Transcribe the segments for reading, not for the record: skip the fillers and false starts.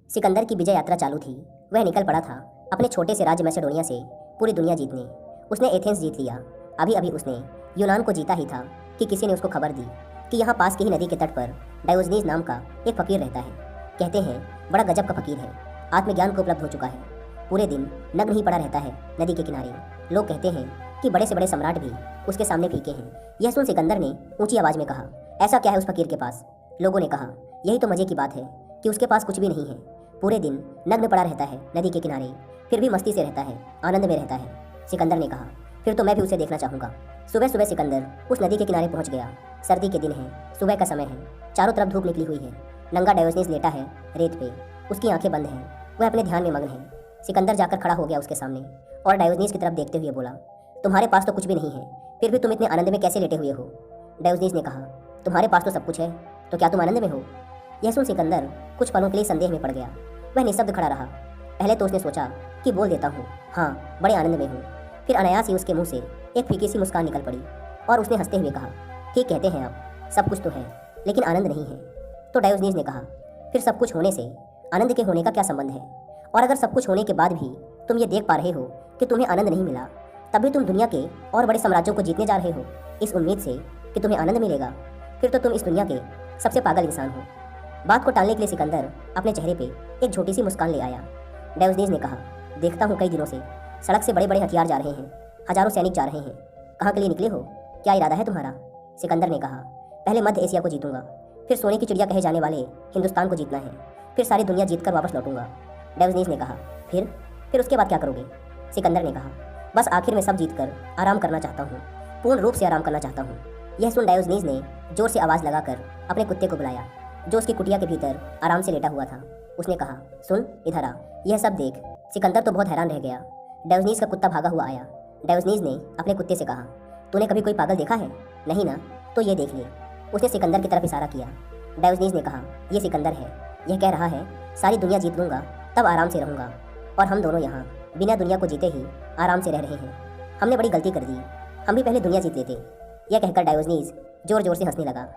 सिकंदर की विजय यात्रा चालू थी। वह निकल पड़ा था अपने छोटे से राज्य मैसेडोनिया से पूरी दुनिया जीतने। उसने एथेंस जीत लिया। अभी अभी उसने यूनान को जीता ही था कि किसी ने उसको खबर दी कि यहाँ पास की ही नदी के तट पर डायोजनीज नाम का एक फकीर रहता है। कहते हैं बड़ा गजब का फकीर है, आत्मज्ञान को उपलब्ध हो चुका है। पूरे दिन नग्न ही पड़ा रहता है नदी के किनारे। लोग कहते हैं कि बड़े से बड़े सम्राट भी उसके सामने फीके हैं। यह सुन सिकंदर ने ऊंची आवाज़ में कहा, ऐसा क्या है उस फकीर के पास? लोगों ने कहा, यही तो मजे की बात है कि उसके पास कुछ भी नहीं है। पूरे दिन नग्न पड़ा रहता है नदी के किनारे, फिर भी मस्ती से रहता है, आनंद में रहता है। सिकंदर ने कहा, फिर तो मैं भी उसे देखना चाहूँगा। सुबह सुबह सिकंदर उस नदी के किनारे पहुँच गया। सर्दी के दिन है, सुबह का समय है, चारों तरफ धूप निकली हुई है। नंगा डायोजनीज लेटा है रेत पे, उसकी आंखें बंद हैं, वह अपने ध्यान में मग्न है। सिकंदर जाकर खड़ा हो गया उसके सामने और डायोजनीज की तरफ देखते हुए बोला, तुम्हारे पास तो कुछ भी नहीं है, फिर भी तुम इतने आनंद में कैसे लेटे हुए हो? डायोजनीज ने कहा, तुम्हारे पास तो सब कुछ है, तो क्या तुम आनंद में हो? यह सुन सिकंदर कुछ पलों के लिए संदेह में पड़ गया। वह निःशब्द खड़ा रहा। पहले तो उसने सोचा कि बोल देता हूँ, हाँ बड़े आनंद में हूँ। फिर अनायास ही उसके मुंह से एक फीकी सी मुस्कान निकल पड़ी और उसने हंसते हुए कहा, ठीक कहते हैं आप, सब कुछ तो है लेकिन आनंद नहीं है। तो डायोजनीज ने कहा, फिर सब कुछ होने से आनंद के होने का क्या संबंध है? और अगर सब कुछ होने के बाद भी तुम ये देख पा रहे हो कि तुम्हें आनंद नहीं मिला, तब भी तुम दुनिया के और बड़े साम्राज्यों को जीतने जा रहे हो इस उम्मीद से कि तुम्हें आनंद मिलेगा, फिर तो तुम इस दुनिया के सबसे पागल इंसान हो। बात को टालने के लिए सिकंदर अपने चेहरे पे एक छोटी सी मुस्कान ले आया। डायोजनीज ने कहा, देखता हूँ कई दिनों से सड़क से बड़े बड़े हथियार जा रहे हैं, हजारों सैनिक जा रहे हैं, कहाँ के लिए निकले हो? क्या इरादा है तुम्हारा? सिकंदर ने कहा, पहले मध्य एशिया को जीतूंगा, फिर सोने की चिड़िया कहे जाने वाले हिंदुस्तान को जीतना है, फिर सारी दुनिया जीतकर वापस लौटूंगा। डायोजनीज ने कहा, फिर उसके बाद क्या करोगे? सिकंदर ने कहा, बस आखिर में सब जीतकर आराम करना चाहता हूँ, पूर्ण रूप से आराम करना चाहता हूँ। यह सुन डायोजनीज ने जोर से आवाज़ लगाकर अपने कुत्ते को बुलाया जो उसकी कुटिया के भीतर आराम से लेटा हुआ था। उसने कहा, सुन इधर आ, यह सब देख। सिकंदर तो बहुत हैरान रह गया। डायोजनीज का कुत्ता भागा हुआ आया। डायोजनीज ने अपने कुत्ते से कहा, तूने कभी कोई पागल देखा है? नहीं ना, तो ये देख ले। उसने सिकंदर की तरफ इशारा किया। डायोजनीज ने कहा, यह सिकंदर है, यह कह रहा है सारी दुनिया जीत लूंगा तब आराम से रहूंगा, और हम दोनों यहाँ बिना दुनिया को जीते ही आराम से रह रहे हैं। हमने बड़ी गलती कर दी, हम भी पहले दुनिया जीत लेते। यह कहकर डायोजनीज जोर जोर से हंसने लगा।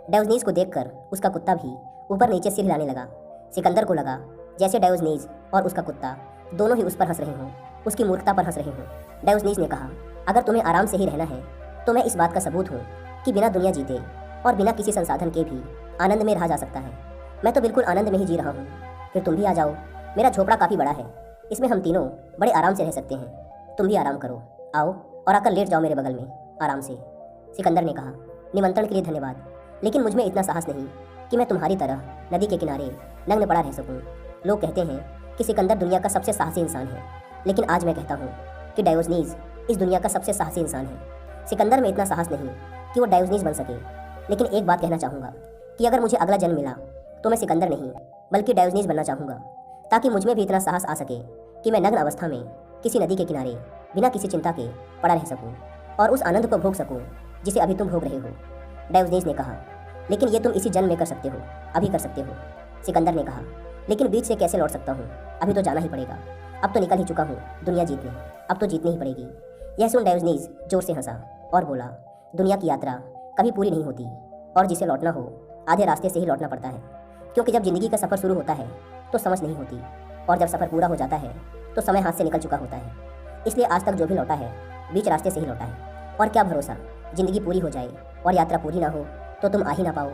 डायोजनीज को देखकर उसका कुत्ता भी ऊपर नीचे सिर हिलाने लगा। सिकंदर को लगा जैसे डायोजनीज और उसका कुत्ता दोनों ही उस पर हंस रहे हों, उसकी मूर्खता पर हंस रहे हों। डायोजनीज ने कहा, अगर तुम्हें आराम से ही रहना है तो मैं इस बात का सबूत हूँ कि बिना दुनिया जीते और बिना किसी संसाधन के भी आनंद में रहा जा सकता है। मैं तो बिल्कुल आनंद में ही जी रहा हूँ। फिर तुम भी आ जाओ, मेरा झोपड़ा काफ़ी बड़ा है, इसमें हम तीनों बड़े आराम से रह सकते हैं। तुम भी आराम करो, आओ और आकर लेट जाओ मेरे बगल में आराम से। सिकंदर ने कहा, निमंत्रण के लिए धन्यवाद, लेकिन मुझ में इतना साहस नहीं कि मैं तुम्हारी तरह नदी के किनारे नग्न पड़ा रह सकूं। लोग कहते हैं कि सिकंदर दुनिया का सबसे साहसी इंसान है, लेकिन आज मैं कहता हूँ कि डायोजनीज इस दुनिया का सबसे साहसी इंसान है। सिकंदर में इतना साहस नहीं कि वो डायोजनीज बन सके, लेकिन एक बात कहना चाहूँगा कि अगर मुझे अगला जन्म मिला तो मैं सिकंदर नहीं बल्कि डायोजनीज बनना चाहूँगा, ताकि मुझ में भी इतना साहस आ सके कि मैं नग्न अवस्था में किसी नदी के किनारे बिना किसी चिंता के पड़ा रह सकूँ और उस आनंद को भोग सकूँ जिसे अभी तुम भोग रहे हो। डायोजनीज ने कहा, लेकिन ये तुम इसी जन्म में कर सकते हो, अभी कर सकते हो। सिकंदर ने कहा, लेकिन बीच से कैसे लौट सकता हूँ? अभी तो जाना ही पड़ेगा, अब तो निकल ही चुका हूँ दुनिया जीतने, अब तो जीतनी ही पड़ेगी। यह सुन डायोजनीज जोर से हंसा और बोला, दुनिया की यात्रा कभी पूरी नहीं होती, और जिसे लौटना हो आधे रास्ते से ही लौटना पड़ता है, क्योंकि जब जिंदगी का सफ़र शुरू होता है तो समझ नहीं होती, और जब सफ़र पूरा हो जाता है तो समय हाथ से निकल चुका होता है। इसलिए आज तक जो भी लौटा है बीच रास्ते से ही लौटा है, और क्या भरोसा जिंदगी पूरी हो जाए और यात्रा पूरी ना हो तो तुम आ ही ना पाओ।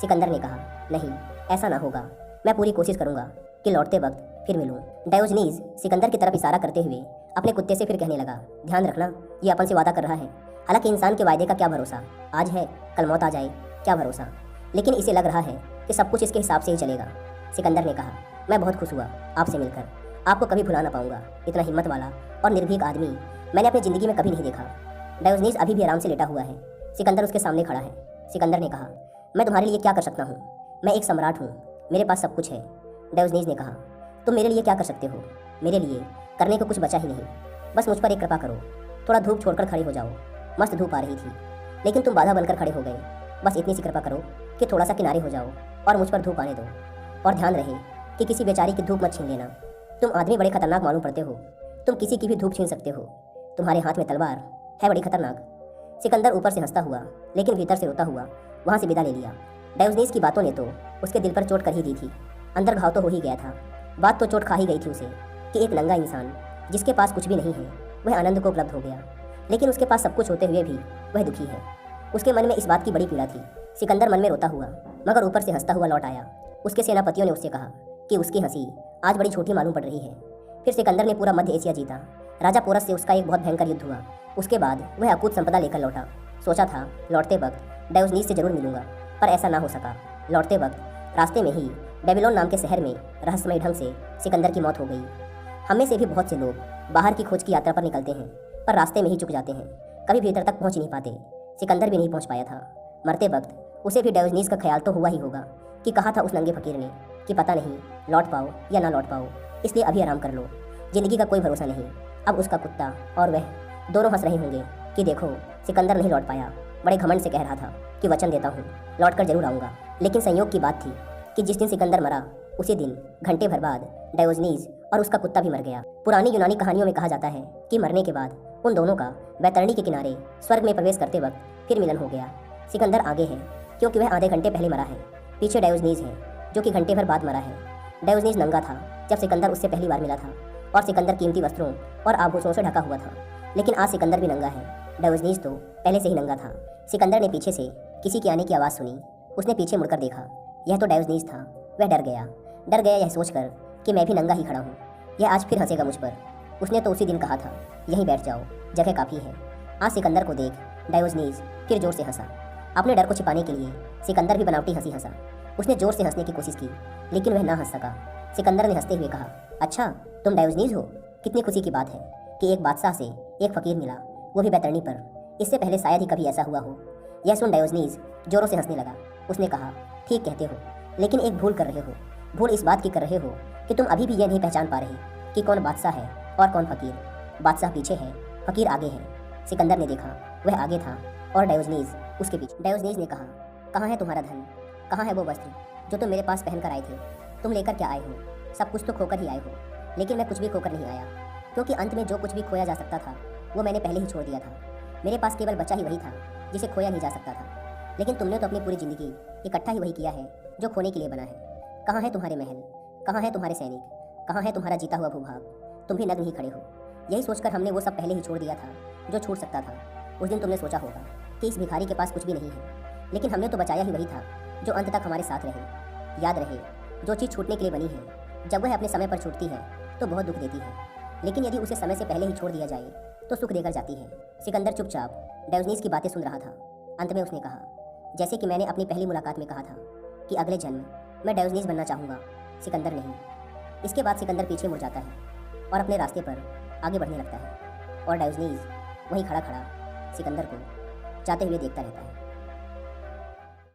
सिकंदर ने कहा, नहीं ऐसा ना होगा, मैं पूरी कोशिश करूंगा कि लौटते वक्त फिर मिलूं। डायोजनीज सिकंदर की तरफ इशारा करते हुए अपने कुत्ते से फिर कहने लगा, ध्यान रखना, ये अपन से वादा कर रहा है। हालांकि इंसान के वायदे का क्या भरोसा, आज है कल मौत आ जाए, क्या भरोसा, लेकिन इसे लग रहा है कि सब कुछ इसके हिसाब से ही चलेगा। सिकंदर ने कहा, मैं बहुत खुश हुआ आपसे मिलकर, आपको कभी भुला ना पाऊंगा। इतना हिम्मत वाला और निर्भीक आदमी मैंने अपनी ज़िंदगी में कभी नहीं देखा। डायोजनीज अभी भी आराम से लेटा हुआ है। सिकंदर उसके सामने खड़ा है। सिकंदर ने कहा, मैं तुम्हारे लिए क्या कर सकता हूँ? मैं एक सम्राट हूँ, मेरे पास सब कुछ है। डायोजनीज ने कहा, तुम मेरे लिए क्या कर सकते हो? मेरे लिए करने को कुछ बचा ही नहीं, बस मुझ पर एक कृपा करो, थोड़ा धूप छोड़कर खड़े हो जाओ। मस्त धूप आ रही थी, लेकिन तुम बाधा बनकर खड़े हो गए। बस इतनी सी कृपा करो कि थोड़ा सा किनारे हो जाओ और मुझ पर धूप आने दो, और ध्यान रहे कि किसी बेचारी की धूप मत छीन लेना। तुम आदमी बड़े खतरनाक मालूम पड़ते हो, तुम किसी की भी धूप छीन सकते हो, तुम्हारे हाथ में तलवार है बड़ी खतरनाक। सिकंदर ऊपर से हंसता हुआ लेकिन भीतर से रोता हुआ वहाँ से विदा ले लिया। डायोजनीज की बातों ने तो उसके दिल पर चोट कर ही दी थी, अंदर घाव तो हो ही गया था। बात तो चोट खा ही गई थी उसे कि एक नंगा इंसान जिसके पास कुछ भी नहीं है वह आनंद को उपलब्ध हो गया, लेकिन उसके पास सब कुछ होते हुए भी वह दुखी है। उसके मन में इस बात की बड़ी पीड़ा थी। सिकंदर मन में रोता हुआ मगर ऊपर से हंसता हुआ लौट आया। उसके सेनापतियों ने उससे कहा कि उसकी हंसी आज बड़ी छोटी मालूम पड़ रही है। फिर सिकंदर ने पूरा मध्य एशिया जीता। राजा पोरस से उसका एक बहुत भयंकर युद्ध हुआ। उसके बाद वह अकूत संपदा लेकर लौटा। सोचा था लौटते वक्त डायोजनीज से जरूर मिलूंगा, पर ऐसा ना हो सका। लौटते वक्त रास्ते में ही बेबीलोन नाम के शहर में रहस्यमय ढंग से सिकंदर की मौत हो गई। हम में से भी बहुत से लोग बाहर की खोज की यात्रा पर निकलते हैं, पर रास्ते में ही चुक जाते हैं, कभी भीतर तक पहुंच नहीं पाते। सिकंदर भी नहीं पहुंच पाया था। मरते वक्त उसे भी डायोजनीज का ख्याल तो हुआ ही होगा कि कहा था उस नंगे फकीर ने कि पता नहीं लौट पाओ या ना लौट पाओ, इसलिए अभी आराम कर लो, जिंदगी का कोई भरोसा नहीं। अब उसका कुत्ता और वह दोनों हंस रहे होंगे कि देखो सिकंदर नहीं लौट पाया। बड़े घमंड से कह रहा था कि वचन देता हूँ लौट कर जरूर आऊँगा। लेकिन संयोग की बात थी कि जिस दिन सिकंदर मरा उसी दिन घंटे भर बाद डायोजनीज और उसका कुत्ता भी मर गया। पुरानी यूनानी कहानियों में कहा जाता है कि मरने के बाद उन दोनों का बैतरणी के किनारे स्वर्ग में प्रवेश करते वक्त फिर मिलन हो गया। सिकंदर आगे है क्योंकि वह आधे घंटे पहले मरा है। पीछे डायोजनीज है जो कि घंटे भर बाद मरा है। डायोजनीज नंगा था जब सिकंदर उससे पहली बार मिला था और सिकंदर कीमती वस्त्रों और आभूषणों से ढका हुआ था, लेकिन आज सिकंदर भी नंगा है। डायोजनीज तो पहले से ही नंगा था। सिकंदर ने पीछे से किसी के आने की आवाज़ सुनी। उसने पीछे मुड़कर देखा, यह तो डायोजनीज था। वह डर गया यह सोचकर कि मैं भी नंगा ही खड़ा हूँ, यह आज फिर हंसेगा मुझ पर। उसने तो उसी दिन कहा था यहीं बैठ जाओ, जगह काफ़ी है। आज सिकंदर को देख डायोजनीज फिर जोर से हंसा। अपने डर को छिपाने के लिए सिकंदर भी बनावटी हंसी हंसा। उसने जोर से हंसने की कोशिश की लेकिन वह ना हंस सका। सिकंदर ने हंसते हुए कहा, अच्छा तुम डायोजनीज हो? कितनी खुशी की बात है कि एक बादशाह से एक फकीर मिला, वो भी बैतरणी पर। इससे पहले शायद ही कभी ऐसा हुआ हो। यह सुन डायोजनीज जोरों से हंसने लगा। उसने कहा, ठीक कहते हो, लेकिन एक भूल कर रहे हो। भूल इस बात की कर रहे हो कि तुम अभी भी यह नहीं पहचान पा रहे कि कौन बादशाह है और कौन फकीर। बादशाह पीछे है, फकीर आगे है। सिकंदर ने देखा वह आगे था और डायोजनीज उसके पीछे। डायोजनीज ने कहा, कहाँ है तुम्हारा धन? कहाँ है वो वस्त्र जो तुम मेरे पास पहन कर आए थे? तुम लेकर क्या आए हो? सब कुछ तो खोकर ही आए हो। लेकिन मैं कुछ भी खोकर नहीं आया, क्योंकि अंत में जो कुछ भी खोया जा सकता था वो मैंने पहले ही छोड़ दिया था। मेरे पास केवल बचा ही वही था जिसे खोया नहीं जा सकता था। लेकिन तुमने तो अपनी पूरी ज़िंदगी इकट्ठा ही वही किया है जो खोने के लिए बना है। कहाँ है तुम्हारे महल? कहाँ है तुम्हारे सैनिक? कहाँ है तुम्हारा जीता हुआ भूभाग? तुम भी नग्न ही खड़े हो। यही सोचकर हमने वो सब पहले ही छोड़ दिया था जो छूट सकता था। उस दिन तुमने सोचा होगा कि इस भिखारी के पास कुछ भी नहीं है, लेकिन हमने तो बचाया ही वही था जो अंत तक हमारे साथ रहे। याद रहे, जो चीज़ छूटने के लिए बनी है जब वह अपने समय पर छूटती है तो बहुत दुख देती है, लेकिन यदि उसे समय से पहले ही छोड़ दिया जाए तो सुख देकर जाती है। सिकंदर चुपचाप डायोजनीज की बातें सुन रहा था। अंत में उसने कहा, जैसे कि मैंने अपनी पहली मुलाकात में कहा था कि अगले जन्म मैं डायोजनीज बनना चाहूँगा, सिकंदर नहीं। इसके बाद सिकंदर पीछे मुड़ जाता है और अपने रास्ते पर आगे बढ़ने लगता है और डायोजनीज वहीं खड़ा खड़ा सिकंदर को जाते हुए देखता रहता है।